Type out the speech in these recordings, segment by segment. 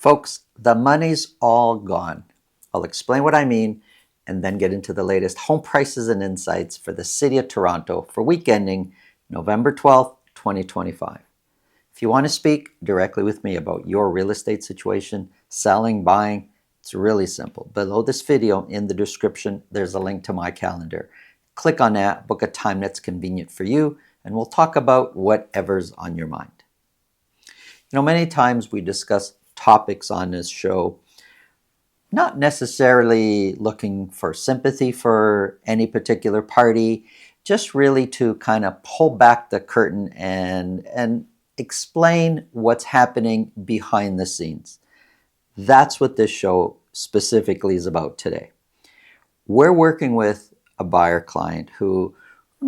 Folks, the money's all gone. I'll explain what I mean and then get into the latest home prices and insights for the City of Toronto for week ending November 12th, 2025. If you want to speak directly with me about your real estate situation, selling, buying, it's really simple. Below this video in the description, there's a link to my calendar. Click on that, book a time that's convenient for you, and we'll talk about whatever's on your mind. Many times we discuss topics on this show, not necessarily looking for sympathy for any particular party, just really to kind of pull back the curtain and explain what's happening behind the scenes. That's what this show specifically is about today. We're working with a buyer client who,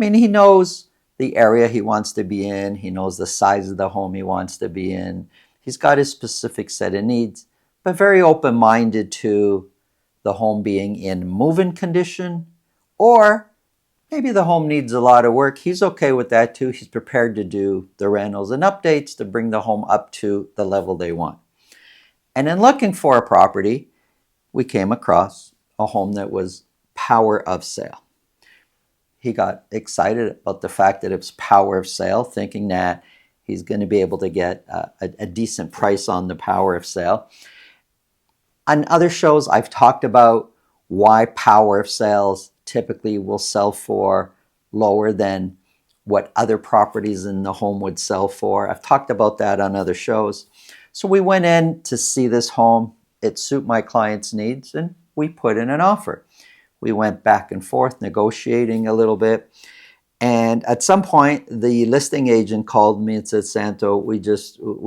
he knows the area he wants to be in. He knows the size of the home he wants to be in. He's got his specific set of needs, but very open-minded to the home being in move-in condition, or maybe the home needs a lot of work. He's okay with that too. He's prepared to do the rentals and updates to bring the home up to the level they want. And in looking for a property, we came across a home that was power of sale. He got excited about the fact that it was power of sale, thinking that he's going to be able to get a decent price on the power of sale. On other shows, I've talked about why power of sales typically will sell for lower than what other properties in the home would sell for. I've talked about that on other shows. So we went in to see this home. It suited my client's needs, and we put in an offer. We went back and forth negotiating a little bit. And at some point, the listing agent called me and said, Santo, we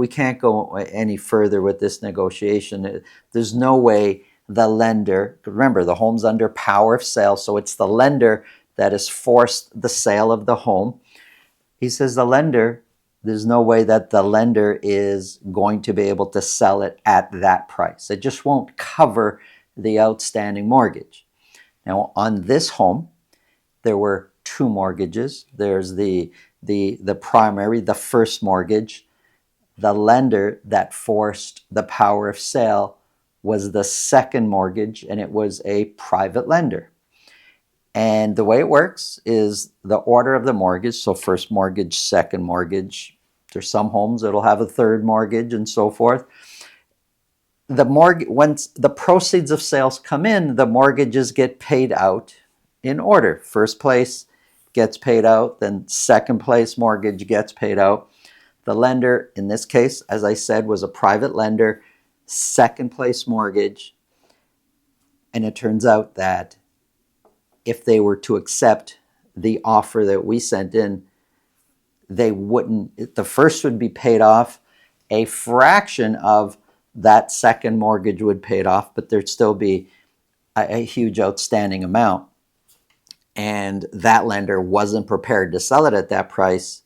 can't go any further with this negotiation. There's no way the lender, remember the home's under power of sale, so it's the lender that has forced the sale of the home. He says there's no way that the lender is going to be able to sell it at that price. It just won't cover the outstanding mortgage. Now, on this home, there were two mortgages. There's the primary, the first mortgage. The lender that forced the power of sale was the second mortgage, and it was a private lender. And the way it works is the order of the mortgage, so first mortgage, second mortgage. There's some homes that'll have a third mortgage and so forth. Once the proceeds of sales come in, the mortgages get paid out in order. First place gets paid out, then second place mortgage gets paid out. The lender, in this case, as I said, was a private lender, second place mortgage. And it turns out that if they were to accept the offer that we sent in, the first would be paid off. A fraction of that second mortgage would pay it off, but there'd still be a huge outstanding amount. And that lender wasn't prepared to sell it at that price,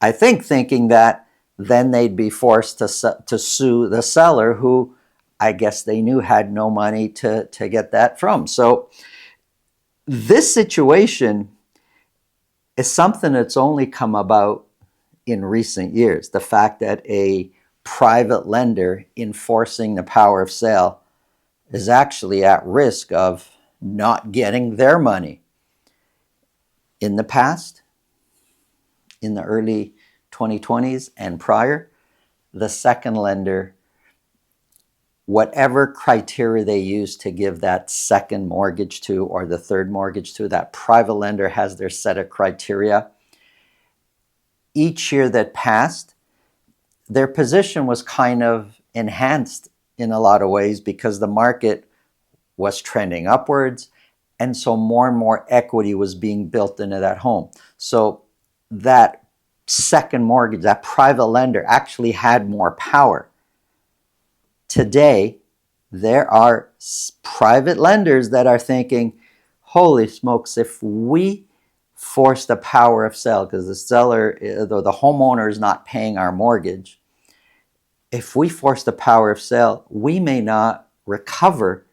I think thinking that then they'd be forced to sue the seller, who I guess they knew had no money to get that from. So this situation is something that's only come about in recent years. The fact that a private lender enforcing the power of sale is actually at risk of not getting their money. In the past, in the early 2020s and prior, the second lender, whatever criteria they use to give that second mortgage to or the third mortgage to, that private lender has their set of criteria. Each year that passed, their position was kind of enhanced in a lot of ways because the market was trending upwards, and so more and more equity was being built into that home. So that second mortgage, that private lender actually had more power. Today, there are private lenders that are thinking, holy smokes, if we force the power of sale, because the homeowner is not paying our mortgage, if we force the power of sale, we may not recover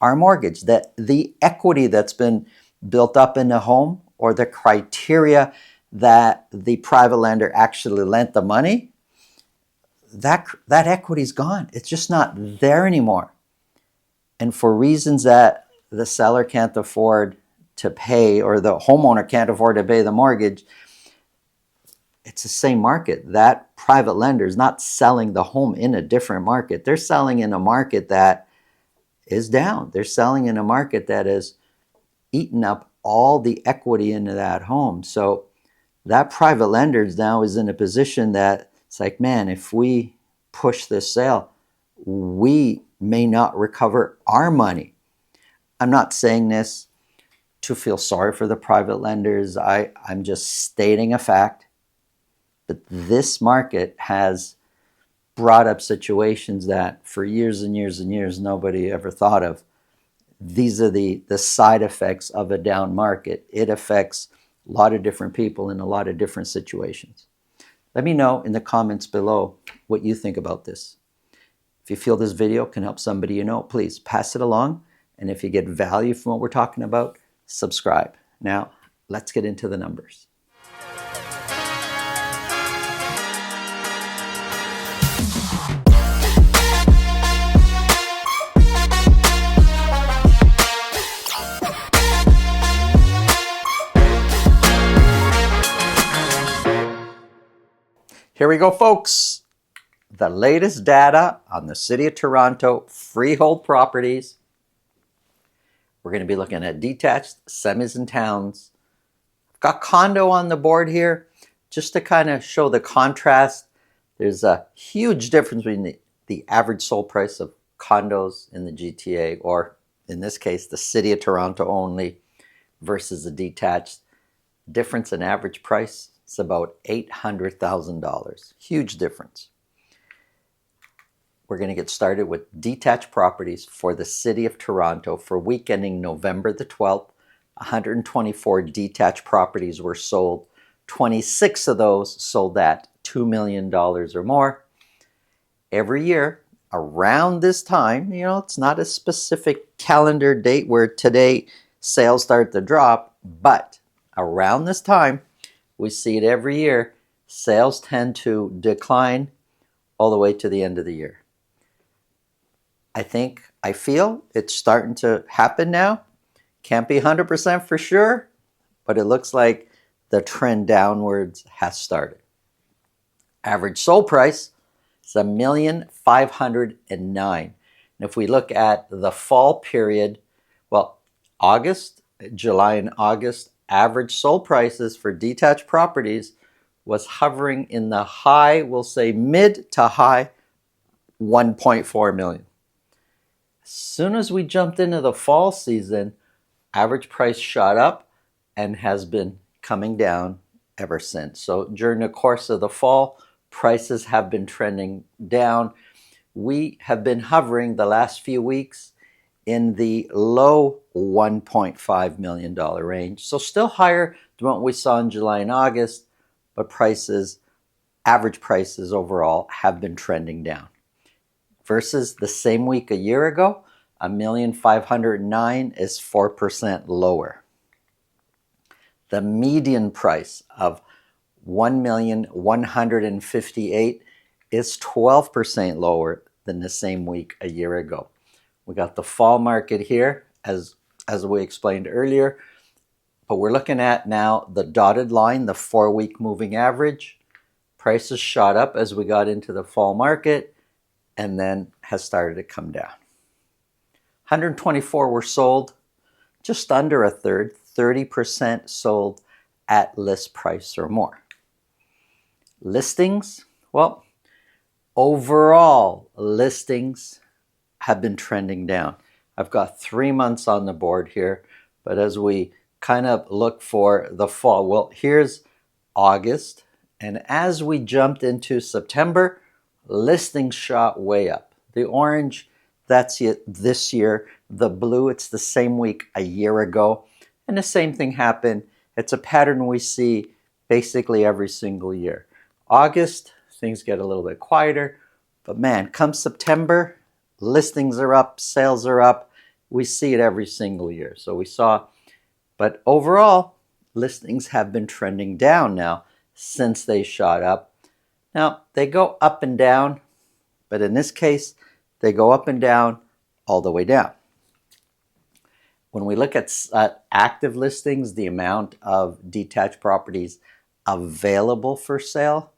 our mortgage. That the equity that's been built up in the home, or the criteria that the private lender actually lent the money, that equity's gone. It's just not there anymore. And for reasons that the seller can't afford to pay, or the homeowner can't afford to pay the mortgage, it's the same market. That private lender is not selling the home in a different market. They're selling in a market that is down. They're selling in a market that has eaten up all the equity into that home. So that private lender now is in a position that it's like, man, if we push this sale, we may not recover our money. I'm not saying this to feel sorry for the private lenders. I'm just stating a fact that this market has brought up situations that for years and years and years nobody ever thought of. These are the side effects of a down market. It affects a lot of different people in a lot of different situations. Let me know in the comments below what you think about this. If you feel this video can help somebody you know, please pass it along. And if you get value from what we're talking about, subscribe. Now, let's get into the numbers. Here we go, folks. The latest data on the City of Toronto freehold properties. We're going to be looking at detached, semis, and towns. I've got condo on the board here just to kind of show the contrast. There's a huge difference between the average sold price of condos in the GTA, or in this case, the City of Toronto only, versus the detached. Difference in average price is about $800,000. Huge difference. We're going to get started with detached properties for the City of Toronto for week ending November the 12th. 124 detached properties were sold. 26 of those sold at $2 million or more. Every year, around this time, it's not a specific calendar date where today sales start to drop, but around this time, we see it every year. Sales tend to decline all the way to the end of the year. I feel it's starting to happen now. Can't be 100% for sure, but it looks like the trend downwards has started. Average sold price is $1,509,000. And if we look at the fall period, August, July and August, average sold prices for detached properties was hovering in the high, we'll say mid to high 1.4 million. As soon as we jumped into the fall season, average price shot up and has been coming down ever since. So during the course of the fall, prices have been trending down. We have been hovering the last few weeks in the low $1.5 million range. So still higher than what we saw in July and August, but average prices overall have been trending down. Versus the same week a year ago, $1,509,000 is 4% lower. The median price of $1,158,000 is 12% lower than the same week a year ago. We got the fall market here, as we explained earlier, but we're looking at now the dotted line, the 4-week moving average. Prices shot up as we got into the fall market and then has started to come down. 124 were sold, just under a third, 30% sold at list price or more. Listings, overall listings have been trending down. I've got 3 months on the board here, but as we kind of look for the fall, here's August, and as we jumped into September, listings shot way up. The orange, that's it this year. The blue, it's the same week a year ago. And the same thing happened. It's a pattern we see basically every single year. August, things get a little bit quieter. But man, come September, listings are up, sales are up. We see it every single year. But overall, listings have been trending down now since they shot up. Now, they go up and down, but in this case, they go up and down all the way down. When we look at active listings, the amount of detached properties available for sale,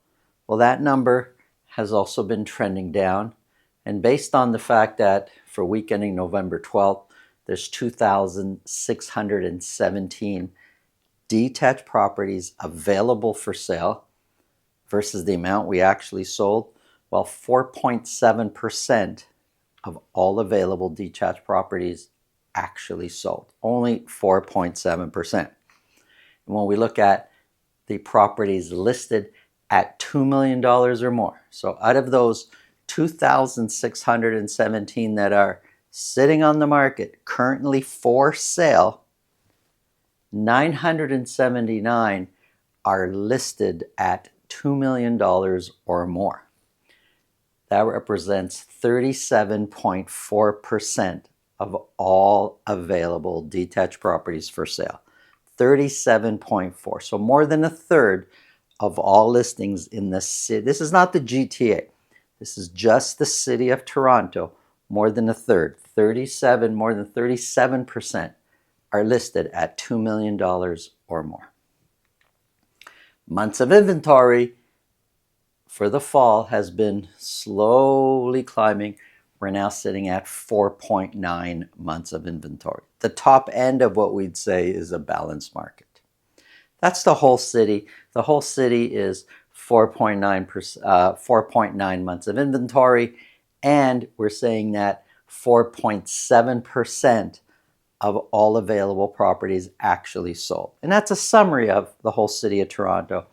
well, that number has also been trending down. And based on the fact that for week ending November 12th, there's 2,617 detached properties available for sale versus the amount we actually sold, well, 4.7% of all available detached properties actually sold. Only 4.7%. And when we look at the properties listed at $2 million or more, so out of those 2,617 that are sitting on the market currently for sale, 979 are listed at $2 million or more. That represents 37.4% of all available detached properties for sale. 37.4. So more than a third of all listings in the city. This is not the GTA. This is just the city of Toronto. More than a third. More than 37% are listed at $2 million or more. Months of inventory for the fall has been slowly climbing. We're now sitting at 4.9 months of inventory. The top end of what we'd say is a balanced market. That's the whole city. The whole city is 4.9 months of inventory, and we're saying that 4.7% of all available properties actually sold. And that's a summary of the whole city of Toronto.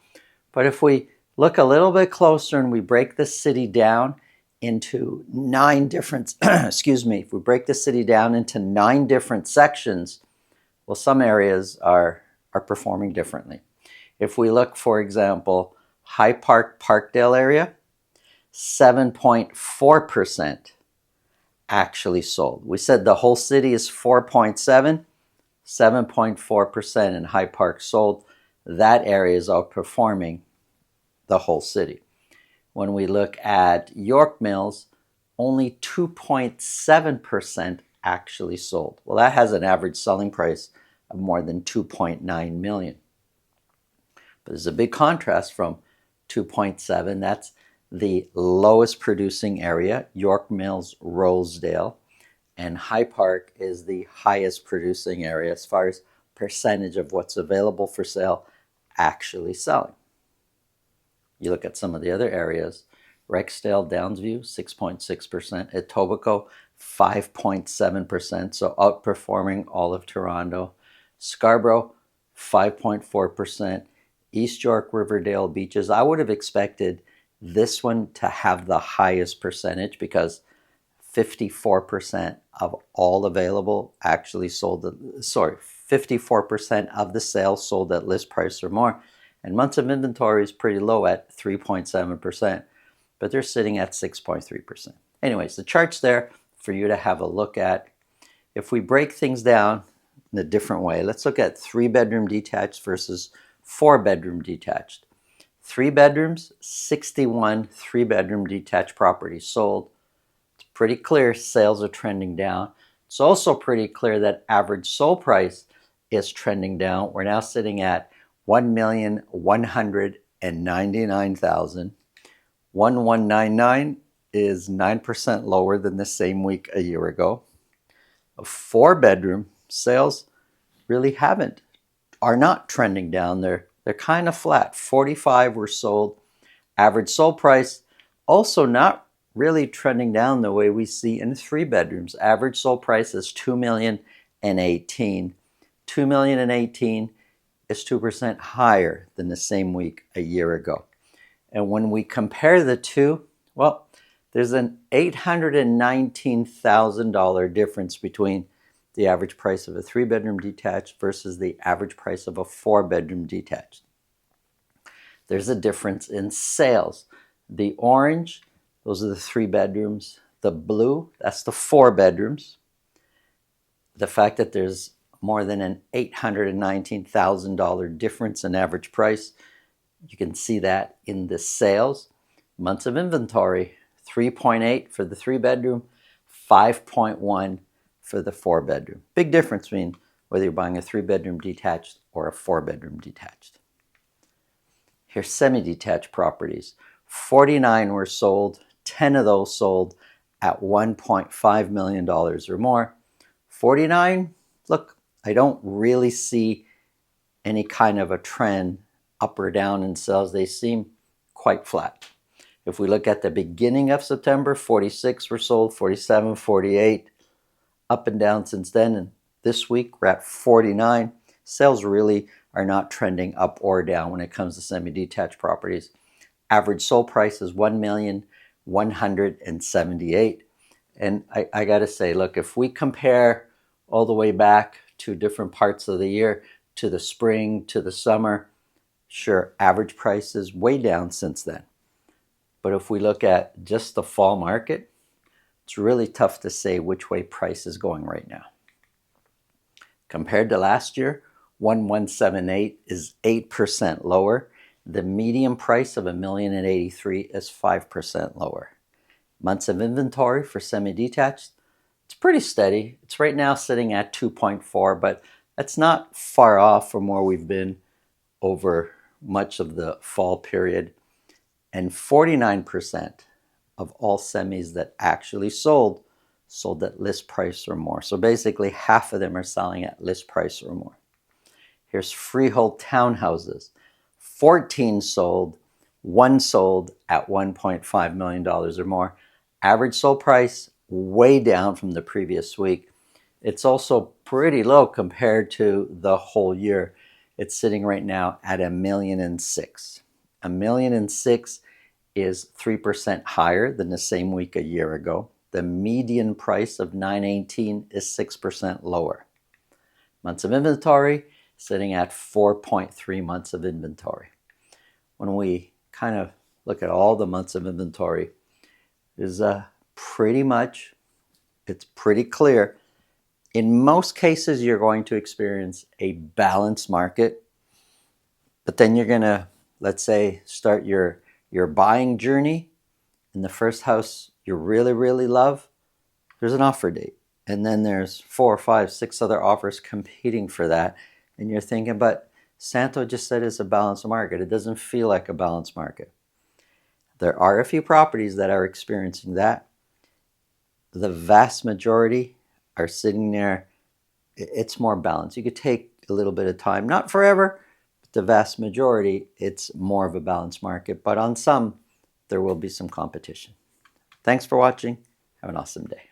But if we look a little bit closer and we break the city down into 9 different, if we break the city down into 9 different sections, well, some areas are performing differently. If we look, for example, High Park, Parkdale area, 7.4% actually sold. We said the whole city is 4.7, 7.4% in High Park sold. That area is outperforming the whole city. When we look at York Mills, only 2.7% actually sold. Well, that has an average selling price of more than $2.9 million. But there's a big contrast from 2.7. That's the lowest producing area, York Mills, Rosedale, and High Park is the highest producing area as far as percentage of what's available for sale actually selling. You look at some of the other areas, Rexdale, Downsview, 6.6%, Etobicoke, 5.7%, so outperforming all of Toronto. Scarborough, 5.4%. East York, Riverdale, Beaches. I would have expected this one to have the highest percentage because 54% of all available actually sold, 54% of the sales sold at list price or more. And months of inventory is pretty low at 3.7%, but they're sitting at 6.3%. Anyways, the chart's there for you to have a look at. If we break things down in a different way, let's look at 3-bedroom detached versus 4-bedroom detached. 3 bedrooms, 61 3-bedroom detached properties sold. It's pretty clear sales are trending down. It's also pretty clear that average sold price is trending down. We're now sitting at $1,199,000. 1,199 is 9% lower than the same week a year ago. A 4-bedroom sales really are not trending down. They're kind of flat. 45 were sold. Average sold price also not really trending down the way we see in 3 bedrooms. Average sold price is $2,018,000. $2,018,000 is 2% higher than the same week a year ago. And when we compare the two, well, there's an $819,000 difference between the average price of a 3-bedroom detached versus the average price of a 4-bedroom detached. There's a difference in sales. The orange, those are the 3 bedrooms. The blue, that's the 4 bedrooms. The fact that there's more than an $819,000 difference in average price, you can see that in the sales. Months of inventory, 3.8 for the 3-bedroom, 5.1 for the 4-bedroom. Big difference between whether you're buying a 3-bedroom detached or a 4-bedroom detached. Here's semi-detached properties. 49 were sold, 10 of those sold at $1.5 million or more. 49, look, I don't really see any kind of a trend up or down in sales. They seem quite flat. If we look at the beginning of September, 46 were sold, 47, 48, up and down since then. And this week we're at 49. Sales really are not trending up or down when it comes to semi-detached properties. Average sold price is $1,178,000. And I got to say, look, if we compare all the way back to different parts of the year, to the spring, to the summer, sure, average price is way down since then. But if we look at just the fall market, it's really tough to say which way price is going right now. Compared to last year, 1,178 is 8% lower. The median price of $1,083,000 is 5% lower. Months of inventory for semi-detached, it's pretty steady. It's right now sitting at 2.4, but that's not far off from where we've been over much of the fall period. And 49% of all semis that actually sold at list price or more. So basically half of them are selling at list price or more. Here's freehold townhouses. 14 sold, 1 sold at $1.5 million or more. Average sold price way down from the previous week. It's also pretty low compared to the whole year. It's sitting right now at $1,006,000. $1,006,000 is 3% higher than the same week a year ago. The median price of $918 is 6% lower. Months of inventory sitting at 4.3 months of inventory. When we kind of look at all the months of inventory, is pretty much, it's pretty clear. In most cases, you're going to experience a balanced market, but then you're going to, let's say, start your buying journey. In the first house you really, really love, there's an offer date. And then there's 4, 5, 6 other offers competing for that. And you're thinking, but Santo just said it's a balanced market. It doesn't feel like a balanced market. There are a few properties that are experiencing that. The vast majority are sitting there. It's more balanced. You could take a little bit of time, not forever, but the vast majority, it's more of a balanced market. But on some, there will be some competition. Thanks for watching. Have an awesome day.